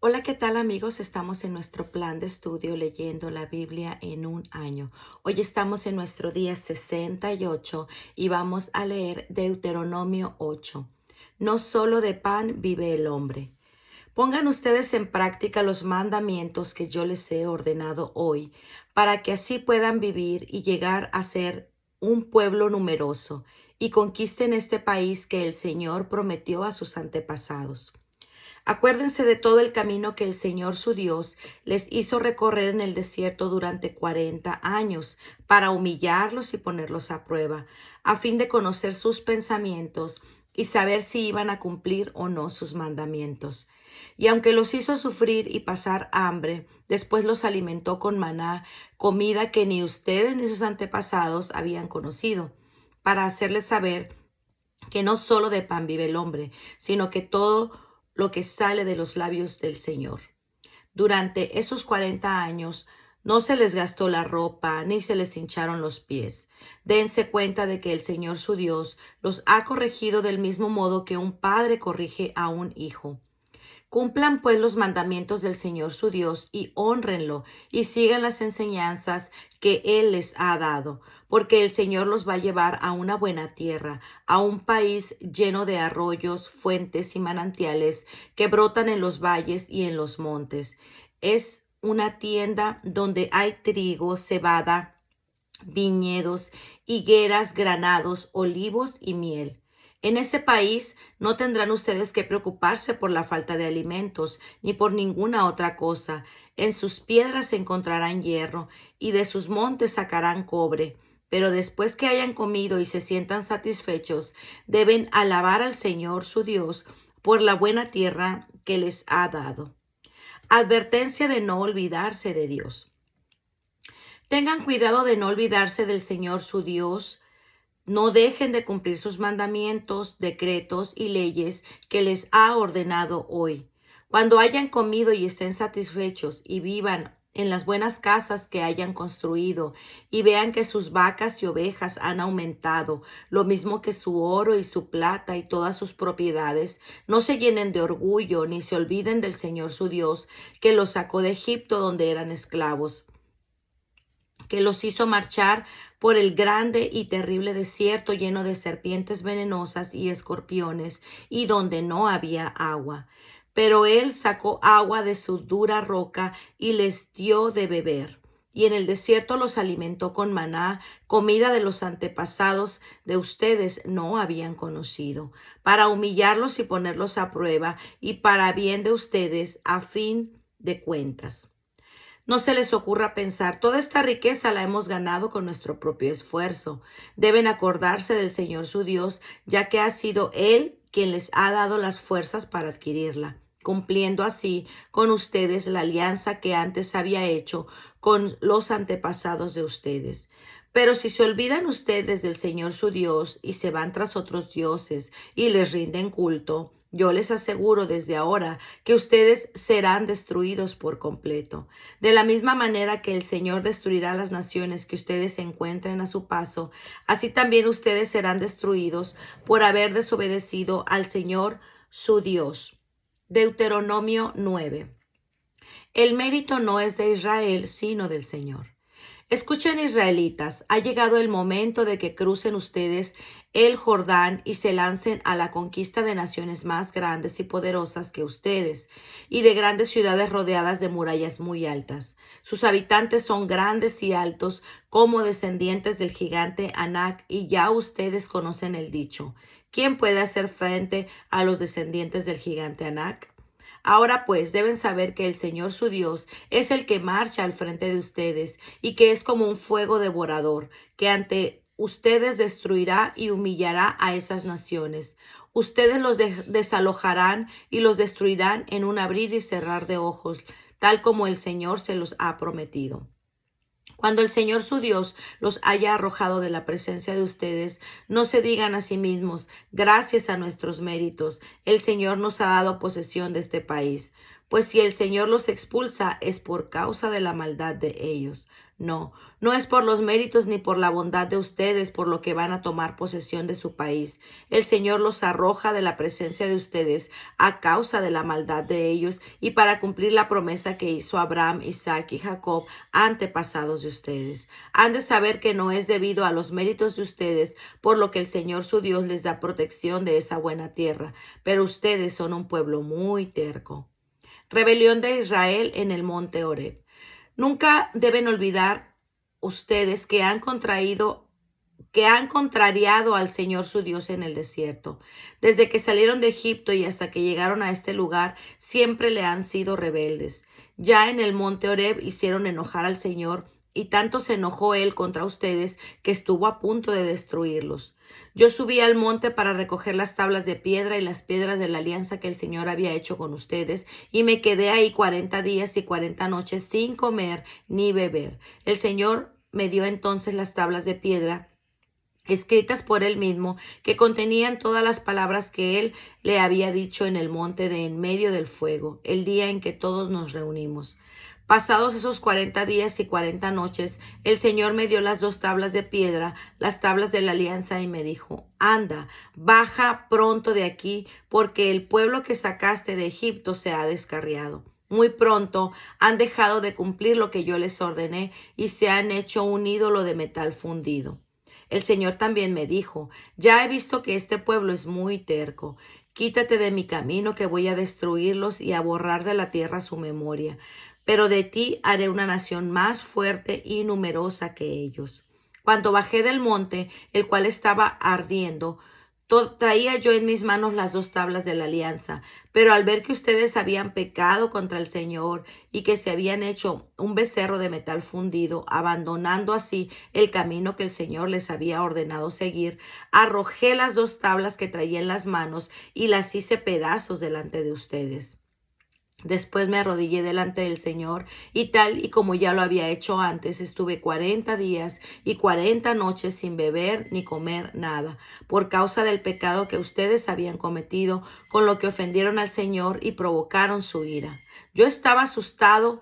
Hola, ¿qué tal amigos? Estamos en nuestro plan de estudio leyendo la Biblia en un año. Hoy estamos en nuestro día 68 y vamos a leer Deuteronomio 8. No solo de pan vive el hombre. Pongan ustedes en práctica los mandamientos que yo les he ordenado hoy, para que así puedan vivir y llegar a ser un pueblo numeroso y conquisten este país que el Señor prometió a sus antepasados. Acuérdense de todo el camino que el Señor su Dios les hizo recorrer en el desierto durante 40 años para humillarlos y ponerlos a prueba, a fin de conocer sus pensamientos y saber si iban a cumplir o no sus mandamientos. Y aunque los hizo sufrir y pasar hambre, después los alimentó con maná, comida que ni ustedes ni sus antepasados habían conocido, para hacerles saber que no solo de pan vive el hombre, sino que todo lo que sale de los labios del Señor. Durante esos 40 años no se les gastó la ropa ni se les hincharon los pies. Dense cuenta de que el Señor su Dios los ha corregido del mismo modo que un padre corrige a un hijo. Cumplan pues los mandamientos del Señor su Dios y hónrenlo y sigan las enseñanzas que Él les ha dado, porque el Señor los va a llevar a una buena tierra, a un país lleno de arroyos, fuentes y manantiales que brotan en los valles y en los montes. Es una tienda donde hay trigo, cebada, viñedos, higueras, granados, olivos y miel. En ese país no tendrán ustedes que preocuparse por la falta de alimentos ni por ninguna otra cosa. En sus piedras encontrarán hierro y de sus montes sacarán cobre. Pero después que hayan comido y se sientan satisfechos, deben alabar al Señor su Dios por la buena tierra que les ha dado. Advertencia de no olvidarse de Dios. Tengan cuidado de no olvidarse del Señor su Dios. No dejen de cumplir sus mandamientos, decretos y leyes que les ha ordenado hoy. Cuando hayan comido y estén satisfechos y vivan en las buenas casas que hayan construido y vean que sus vacas y ovejas han aumentado, lo mismo que su oro y su plata y todas sus propiedades, no se llenen de orgullo ni se olviden del Señor su Dios, que los sacó de Egipto donde eran esclavos, que los hizo marchar por el grande y terrible desierto lleno de serpientes venenosas y escorpiones, y donde no había agua. Pero él sacó agua de su dura roca y les dio de beber. Y en el desierto los alimentó con maná, comida de los antepasados de ustedes no habían conocido, para humillarlos y ponerlos a prueba, y para bien de ustedes, a fin de cuentas. No se les ocurra pensar, toda esta riqueza la hemos ganado con nuestro propio esfuerzo. Deben acordarse del Señor su Dios, ya que ha sido Él quien les ha dado las fuerzas para adquirirla, cumpliendo así con ustedes la alianza que antes había hecho con los antepasados de ustedes. Pero si se olvidan ustedes del Señor su Dios y se van tras otros dioses y les rinden culto, yo les aseguro desde ahora que ustedes serán destruidos por completo. De la misma manera que el Señor destruirá las naciones que ustedes encuentren a su paso, así también ustedes serán destruidos por haber desobedecido al Señor su Dios. Deuteronomio 9. El mérito no es de Israel, sino del Señor. Escuchen, israelitas, ha llegado el momento de que crucen ustedes el Jordán y se lancen a la conquista de naciones más grandes y poderosas que ustedes, y de grandes ciudades rodeadas de murallas muy altas. Sus habitantes son grandes y altos como descendientes del gigante Anac, y ya ustedes conocen el dicho: ¿quién puede hacer frente a los descendientes del gigante Anac? Ahora pues deben saber que el Señor su Dios es el que marcha al frente de ustedes y que es como un fuego devorador, que ante ustedes destruirá y humillará a esas naciones. Ustedes los desalojarán y los destruirán en un abrir y cerrar de ojos, tal como el Señor se los ha prometido. Cuando el Señor su Dios los haya arrojado de la presencia de ustedes, no se digan a sí mismos: gracias a nuestros méritos, el Señor nos ha dado posesión de este país. Pues si el Señor los expulsa es por causa de la maldad de ellos. No, no es por los méritos ni por la bondad de ustedes por lo que van a tomar posesión de su país. El Señor los arroja de la presencia de ustedes a causa de la maldad de ellos y para cumplir la promesa que hizo Abraham, Isaac y Jacob, antepasados de ustedes. Han de saber que no es debido a los méritos de ustedes por lo que el Señor su Dios les da protección de esa buena tierra, pero ustedes son un pueblo muy terco. Rebelión de Israel en el monte Horeb. Nunca deben olvidar ustedes que han contrariado al Señor su Dios en el desierto. Desde que salieron de Egipto y hasta que llegaron a este lugar, siempre le han sido rebeldes. Ya en el monte Horeb hicieron enojar al Señor, y tanto se enojó él contra ustedes que estuvo a punto de destruirlos. Yo subí al monte para recoger las tablas de piedra y las piedras de la alianza que el Señor había hecho con ustedes, y me quedé ahí 40 días y 40 noches sin comer ni beber. El Señor me dio entonces las tablas de piedra escritas por él mismo, que contenían todas las palabras que él le había dicho en el monte de en medio del fuego, el día en que todos nos reunimos. Pasados esos 40 días y 40 noches, el Señor me dio las dos tablas de piedra, las tablas de la alianza, y me dijo: Anda, baja pronto de aquí, porque el pueblo que sacaste de Egipto se ha descarriado. Muy pronto han dejado de cumplir lo que yo les ordené y se han hecho un ídolo de metal fundido. El Señor también me dijo: Ya he visto que este pueblo es muy terco. Quítate de mi camino, que voy a destruirlos y a borrar de la tierra su memoria. Pero de ti haré una nación más fuerte y numerosa que ellos. Cuando bajé del monte, el cual estaba ardiendo, traía yo en mis manos las dos tablas de la alianza, pero al ver que ustedes habían pecado contra el Señor y que se habían hecho un becerro de metal fundido, abandonando así el camino que el Señor les había ordenado seguir, arrojé las dos tablas que traía en las manos y las hice pedazos delante de ustedes. Después me arrodillé delante del Señor, y tal y como ya lo había hecho antes, estuve 40 días y 40 noches sin beber ni comer nada, por causa del pecado que ustedes habían cometido, con lo que ofendieron al Señor y provocaron su ira. Yo estaba asustado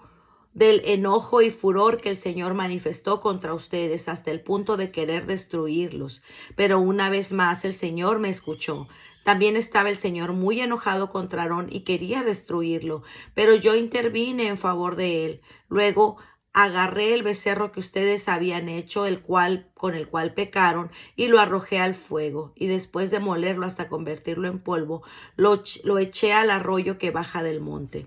del enojo y furor que el Señor manifestó contra ustedes hasta el punto de querer destruirlos. Pero una vez más el Señor me escuchó. También estaba el Señor muy enojado contra Aarón y quería destruirlo, pero yo intervine en favor de él. Luego agarré el becerro que ustedes habían hecho, con el cual pecaron, y lo arrojé al fuego, y después de molerlo hasta convertirlo en polvo, lo eché al arroyo que baja del monte.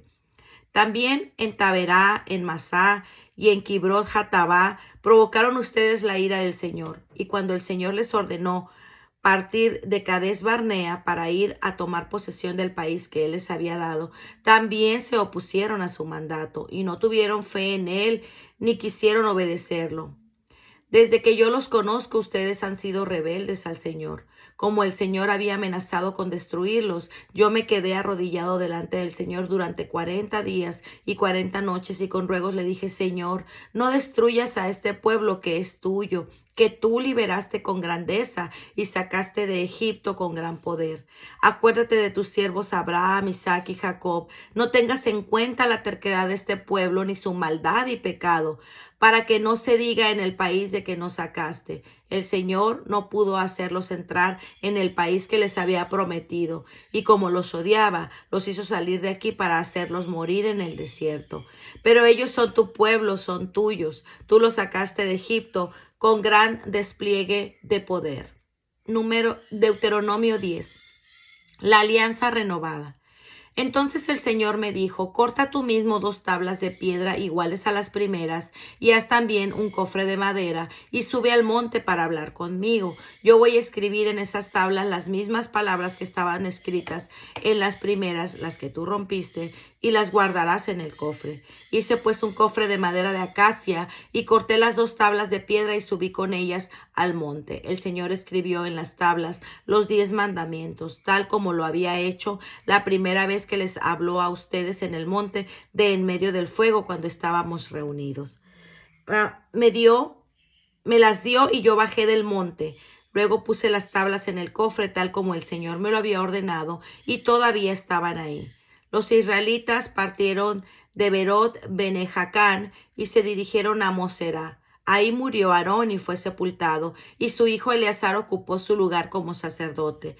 También en Taberá, en Masá y en Kibrot Hatabá provocaron ustedes la ira del Señor. Y cuando el Señor les ordenó partir de Cades Barnea para ir a tomar posesión del país que él les había dado, también se opusieron a su mandato y no tuvieron fe en él ni quisieron obedecerlo. Desde que yo los conozco, ustedes han sido rebeldes al Señor. Como el Señor había amenazado con destruirlos, yo me quedé arrodillado delante del Señor durante 40 días y 40 noches, y con ruegos le dije: Señor, no destruyas a este pueblo que es tuyo, que tú liberaste con grandeza y sacaste de Egipto con gran poder. Acuérdate de tus siervos Abraham, Isaac y Jacob. No tengas en cuenta la terquedad de este pueblo ni su maldad y pecado, para que no se diga en el país de que nos sacaste: el Señor no pudo hacerlos entrar en el país que les había prometido, y como los odiaba, los hizo salir de aquí para hacerlos morir en el desierto. Pero ellos son tu pueblo, son tuyos. Tú los sacaste de Egipto con gran despliegue de poder. Deuteronomio 10. La alianza renovada. Entonces el Señor me dijo: corta tú mismo dos tablas de piedra iguales a las primeras, y haz también un cofre de madera, y sube al monte para hablar conmigo. Yo voy a escribir en esas tablas las mismas palabras que estaban escritas en las primeras, las que tú rompiste, y las guardarás en el cofre. Hice pues un cofre de madera de acacia, y corté las dos tablas de piedra y subí con ellas al monte. El Señor escribió en las tablas los 10 mandamientos, tal como lo había hecho la primera vez que les habló a ustedes en el monte de en medio del fuego cuando estábamos reunidos. Me las dio y yo bajé del monte. Luego puse las tablas en el cofre tal como el Señor me lo había ordenado, y todavía estaban ahí. Los israelitas partieron de Berot Benejacán y se dirigieron a Mosera. Ahí murió Aarón y fue sepultado, y su hijo Eleazar ocupó su lugar como sacerdote.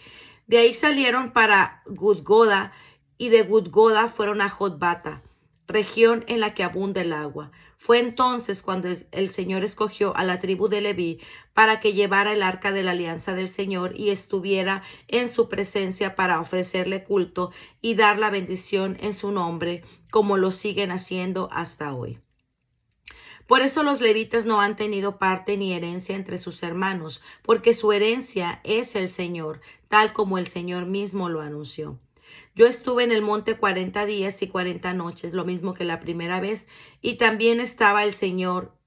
De ahí salieron para Gudgoda, y de Gudgoda fueron a Jotbata, región en la que abunda el agua. Fue entonces cuando el Señor escogió a la tribu de Leví para que llevara el arca de la alianza del Señor y estuviera en su presencia para ofrecerle culto y dar la bendición en su nombre, como lo siguen haciendo hasta hoy. Por eso los levitas no han tenido parte ni herencia entre sus hermanos, porque su herencia es el Señor, tal como el Señor mismo lo anunció. Yo estuve en el monte 40 días y 40 noches, lo mismo que la primera vez, y también estaba el Señor,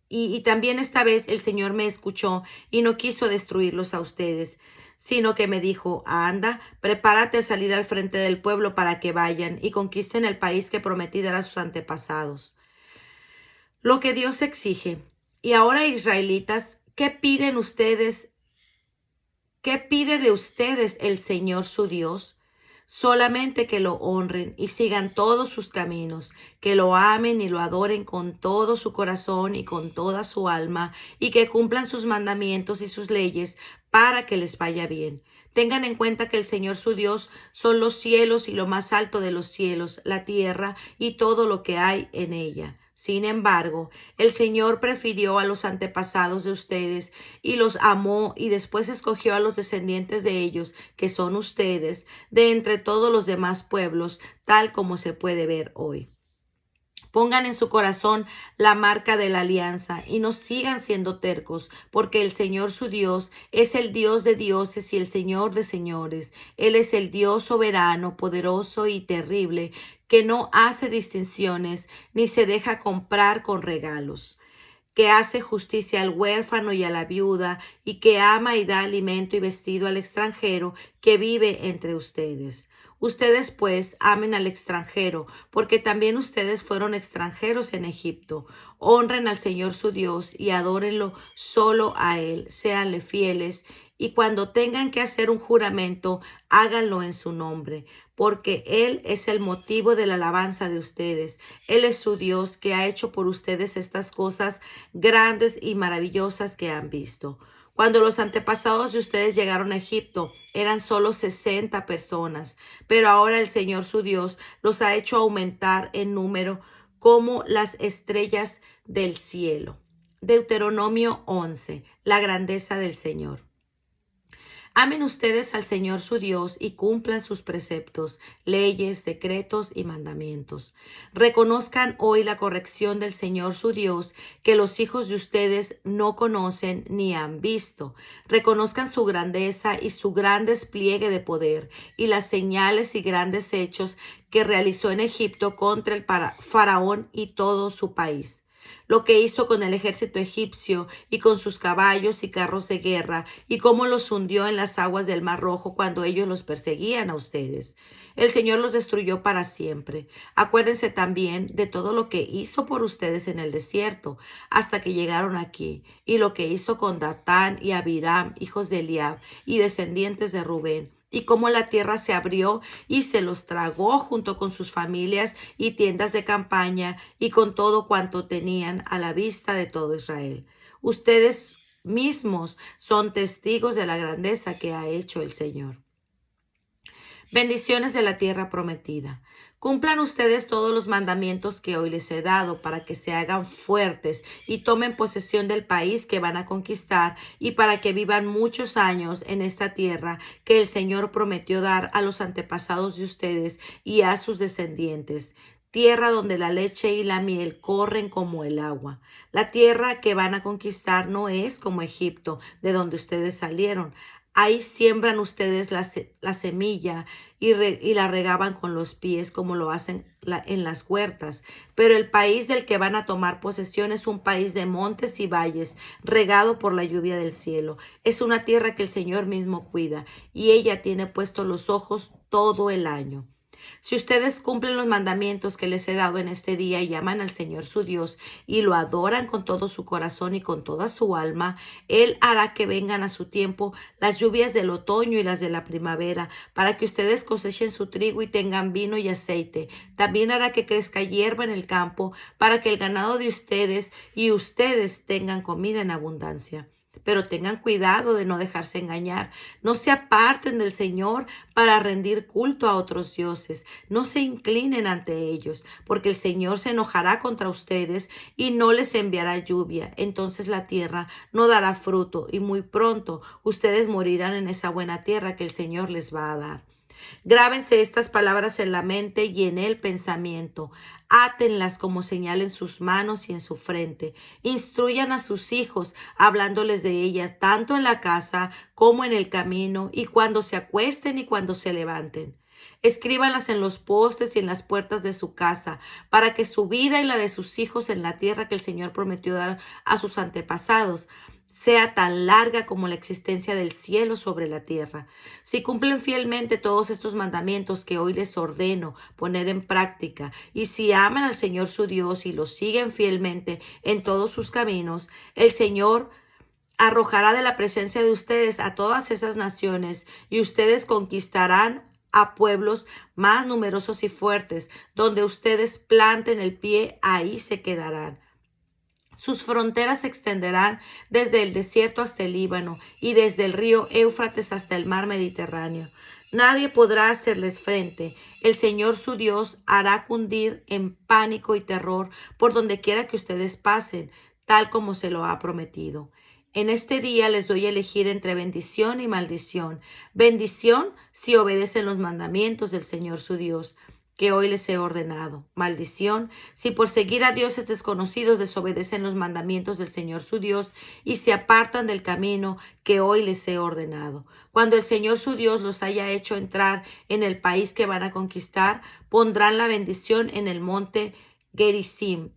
y también esta vez el Señor me escuchó y no quiso destruirlos a ustedes, sino que me dijo: anda, prepárate a salir al frente del pueblo para que vayan y conquisten el país que prometí dar a sus antepasados. Lo que Dios exige. Y ahora, israelitas, ¿qué piden ustedes? ¿Qué pide de ustedes el Señor su Dios? Solamente que lo honren y sigan todos sus caminos, que lo amen y lo adoren con todo su corazón y con toda su alma, y que cumplan sus mandamientos y sus leyes para que les vaya bien. Tengan en cuenta que el Señor su Dios son los cielos y lo más alto de los cielos, la tierra y todo lo que hay en ella. Sin embargo, el Señor prefirió a los antepasados de ustedes y los amó, y después escogió a los descendientes de ellos, que son ustedes, de entre todos los demás pueblos, tal como se puede ver hoy. Pongan en su corazón la marca de la alianza y no sigan siendo tercos, porque el Señor su Dios es el Dios de dioses y el Señor de señores. Él es el Dios soberano, poderoso y terrible, que no hace distinciones ni se deja comprar con regalos, que hace justicia al huérfano y a la viuda, y que ama y da alimento y vestido al extranjero que vive entre ustedes. Ustedes pues amen al extranjero, porque también ustedes fueron extranjeros en Egipto. Honren al Señor su Dios y adórenlo solo a Él, séanle fieles, y cuando tengan que hacer un juramento, háganlo en su nombre, porque Él es el motivo de la alabanza de ustedes. Él es su Dios, que ha hecho por ustedes estas cosas grandes y maravillosas que han visto. Cuando los antepasados de ustedes llegaron a Egipto, eran solo 60 personas, pero ahora el Señor su Dios los ha hecho aumentar en número como las estrellas del cielo. Deuteronomio 11. La grandeza del Señor. Amen ustedes al Señor su Dios y cumplan sus preceptos, leyes, decretos y mandamientos. Reconozcan hoy la corrección del Señor su Dios, que los hijos de ustedes no conocen ni han visto. Reconozcan su grandeza y su gran despliegue de poder, y las señales y grandes hechos que realizó en Egipto contra el faraón y todo su país. Lo que hizo con el ejército egipcio y con sus caballos y carros de guerra, y cómo los hundió en las aguas del Mar Rojo cuando ellos los perseguían a ustedes. El Señor los destruyó para siempre. Acuérdense también de todo lo que hizo por ustedes en el desierto hasta que llegaron aquí, y lo que hizo con Datán y Abiram, hijos de Eliab y descendientes de Rubén, y cómo la tierra se abrió y se los tragó junto con sus familias y tiendas de campaña y con todo cuanto tenían a la vista de todo Israel. Ustedes mismos son testigos de la grandeza que ha hecho el Señor. Bendiciones de la tierra prometida. Cumplan ustedes todos los mandamientos que hoy les he dado para que se hagan fuertes y tomen posesión del país que van a conquistar, y para que vivan muchos años en esta tierra que el Señor prometió dar a los antepasados de ustedes y a sus descendientes. Tierra donde la leche y la miel corren como el agua. La tierra que van a conquistar no es como Egipto, de donde ustedes salieron. Ahí siembran ustedes la semilla y la regaban con los pies, como lo hacen en las huertas. Pero el país del que van a tomar posesión es un país de montes y valles, regado por la lluvia del cielo. Es una tierra que el Señor mismo cuida, y ella tiene puestos los ojos todo el año. Si ustedes cumplen los mandamientos que les he dado en este día y llaman al Señor su Dios y lo adoran con todo su corazón y con toda su alma, Él hará que vengan a su tiempo las lluvias del otoño y las de la primavera, para que ustedes cosechen su trigo y tengan vino y aceite. También hará que crezca hierba en el campo, para que el ganado de ustedes y ustedes tengan comida en abundancia. Pero tengan cuidado de no dejarse engañar. No se aparten del Señor para rendir culto a otros dioses. No se inclinen ante ellos, porque el Señor se enojará contra ustedes y no les enviará lluvia. Entonces la tierra no dará fruto y muy pronto ustedes morirán en esa buena tierra que el Señor les va a dar. Grábense estas palabras en la mente y en el pensamiento. Átenlas como señal en sus manos y en su frente. Instruyan a sus hijos, hablándoles de ellas, tanto en la casa como en el camino, y cuando se acuesten y cuando se levanten. Escríbanlas en los postes y en las puertas de su casa, para que su vida y la de sus hijos en la tierra que el Señor prometió dar a sus antepasados sea tan larga como la existencia del cielo sobre la tierra. Si cumplen fielmente todos estos mandamientos que hoy les ordeno poner en práctica, y si aman al Señor su Dios y lo siguen fielmente en todos sus caminos, el Señor arrojará de la presencia de ustedes a todas esas naciones, y ustedes conquistarán a pueblos más numerosos y fuertes. Donde ustedes planten el pie, ahí se quedarán. Sus fronteras se extenderán desde el desierto hasta el Líbano y desde el río Éufrates hasta el mar Mediterráneo. Nadie podrá hacerles frente. El Señor su Dios hará cundir en pánico y terror por donde quiera que ustedes pasen, tal como se lo ha prometido. En este día les doy a elegir entre bendición y maldición. Bendición si obedecen los mandamientos del Señor su Dios, que hoy les he ordenado. Maldición si por seguir a dioses desconocidos desobedecen los mandamientos del Señor su Dios y se apartan del camino que hoy les he ordenado. Cuando el Señor su Dios los haya hecho entrar en el país que van a conquistar, pondrán la bendición en el monte Gerizim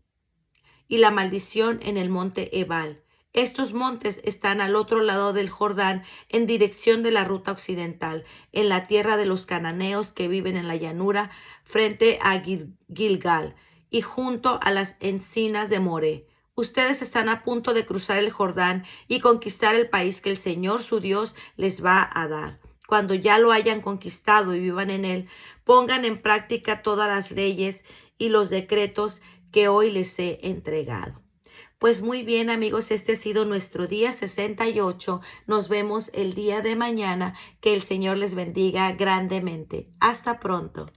y la maldición en el monte Ebal. Estos montes están al otro lado del Jordán, en dirección de la ruta occidental, en la tierra de los cananeos que viven en la llanura, frente a Gilgal y junto a las encinas de Moré. Ustedes están a punto de cruzar el Jordán y conquistar el país que el Señor su Dios les va a dar. Cuando ya lo hayan conquistado y vivan en él, pongan en práctica todas las leyes y los decretos que hoy les he entregado. Pues muy bien, amigos, este ha sido nuestro día 68. Nos vemos el día de mañana. Que el Señor les bendiga grandemente. Hasta pronto.